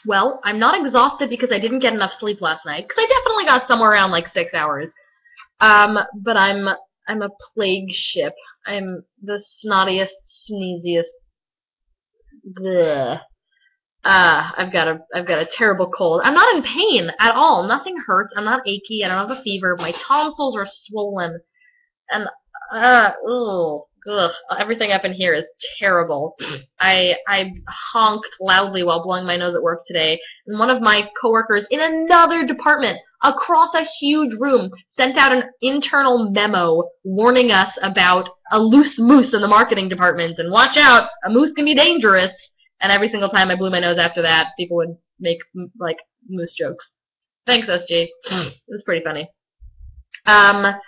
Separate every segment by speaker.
Speaker 1: Well, I'm not exhausted because I didn't get enough sleep last night, because I definitely got somewhere around like 6 hours. But I'm a plague ship. I'm the snottiest, sneeziest. Bleh. I've got a terrible cold. I'm not in pain at all. Nothing hurts. I'm not achy. I don't have a fever. My tonsils are swollen, and everything up in here is terrible. I honked loudly while blowing my nose at work today, and one of my coworkers in another department across a huge room sent out an internal memo warning us about a loose moose in the marketing department, and watch out, a moose can be dangerous. And every single time I blew my nose after that, people would make, like, moose jokes. Thanks, SG. It was pretty funny. I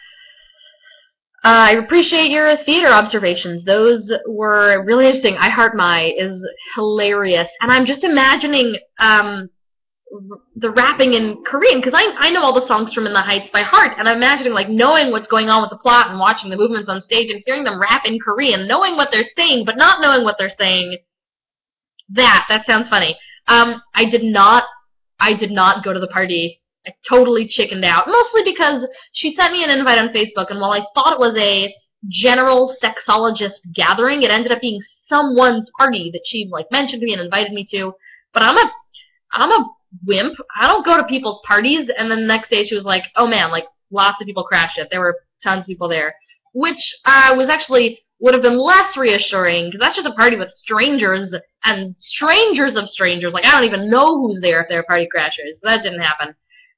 Speaker 1: appreciate your theater observations. Those were really interesting. I Heart My is hilarious. And I'm just imagining the rapping in Korean, because I know all the songs from In the Heights by heart, and I'm imagining, like, knowing what's going on with the plot and watching the movements on stage and hearing them rap in Korean, knowing what they're saying, but not knowing what they're saying. That sounds funny. I did not go to the party. I totally chickened out, mostly because she sent me an invite on Facebook, and while I thought it was a general sexologist gathering, it ended up being someone's party that she, like, mentioned to me and invited me to. But I'm a wimp. I don't go to people's parties. And then the next day she was like, oh man, like, lots of people crashed it. There were tons of people there, which was actually would have been less reassuring, because that's just a party with strangers and strangers of strangers. Like, I don't even know who's there if they're party crashers. So that didn't happen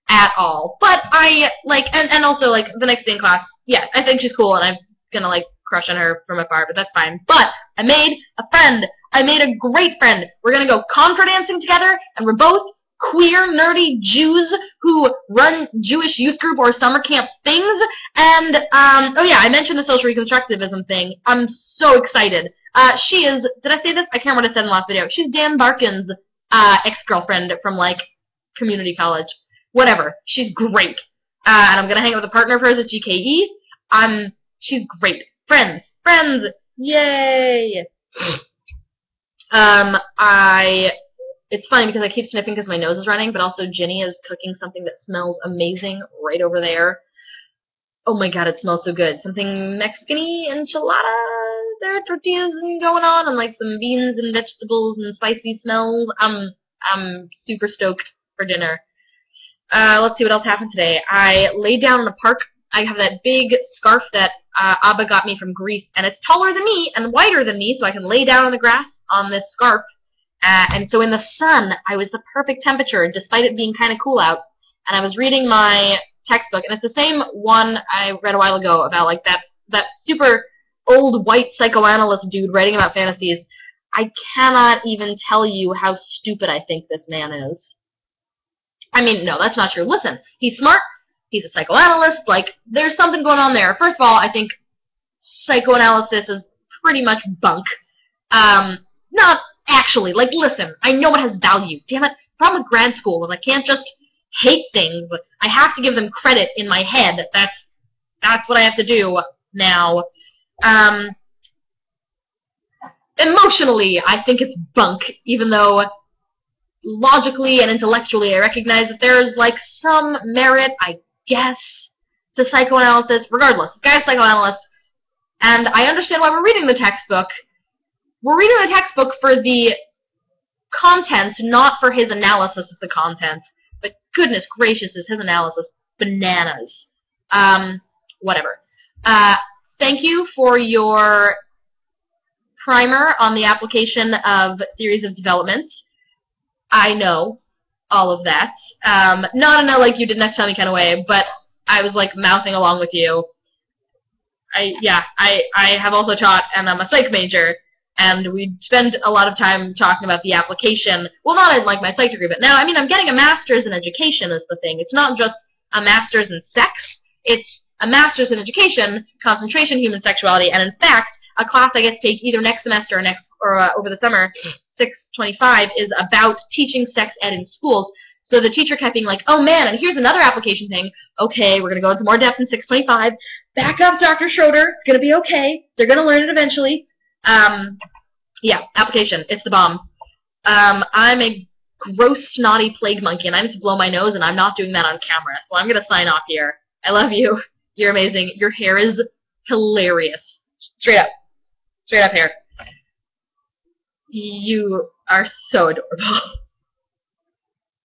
Speaker 1: at all. But I, like, and also, like, the next day in class, yeah, I think she's cool, and I'm gonna, like, crush on her from afar, but that's fine. But I made a friend. I made a great friend. We're gonna go contra dancing together, and we're both queer, nerdy Jews who run Jewish youth group or summer camp things. And, oh yeah, I mentioned the social reconstructivism thing. I'm so excited. She is, did I say this? I can't remember what I said in the last video. She's Dan Barkin's ex-girlfriend from, like, community college. Whatever. She's great. And I'm gonna hang out with a partner of hers at GKE. She's great. Friends. Yay! It's funny because I keep sniffing because my nose is running, but also Ginny is cooking something that smells amazing right over there. Oh my god, it smells so good. Something Mexican-y, enchilada, there are tortillas going on, and like some beans and vegetables and spicy smells. I'm super stoked for dinner. Let's see what else happened today. I laid down in a park. I have that big scarf that Abba got me from Greece, and it's taller than me and wider than me, so I can lay down on the grass on this scarf. And so in the sun, I was the perfect temperature, despite it being kind of cool out. And I was reading my textbook, and it's the same one I read a while ago about, like, that super old white psychoanalyst dude writing about fantasies. I cannot even tell you how stupid I think this man is. I mean, no, that's not true. Listen, he's smart. He's a psychoanalyst. Like, there's something going on there. First of all, I think psychoanalysis is pretty much bunk. Not actually. Like, listen, I know it has value. Damn it. The problem with grad school is I can't just hate things. I have to give them credit in my head. That's what I have to do now. Emotionally, I think it's bunk, even though logically and intellectually I recognize that there's, like, some merit, I guess, to psychoanalysis. Regardless, this guy's a psychoanalyst, and I understand why we're reading the textbook. We're reading the textbook for the content, not for his analysis of the content. But goodness gracious, is his analysis bananas. Whatever. Thank you for your primer on the application of theories of development. I know all of that. Not in a like you did next time kind of way, but I was like mouthing along with you. I have also taught, and I'm a psych major, and we spend a lot of time talking about the application. Well, not in like my psych degree, but now, I mean, I'm getting a master's in education is the thing. It's not just a master's in sex. It's a master's in education, concentration, human sexuality, and in fact, a class I get to take either next semester or over the summer, 625, is about teaching sex ed in schools. So the teacher kept being like, oh man, and here's another application thing. Okay, we're going to go into more depth in 625. Back up, Dr. Schroeder. It's going to be okay. They're going to learn it eventually. Yeah, application. It's the bomb. I'm a gross, snotty plague monkey, and I have to blow my nose, and I'm not doing that on camera, so I'm going to sign off here. I love you. You're amazing. Your hair is hilarious. Straight up. Straight up hair. You are so adorable.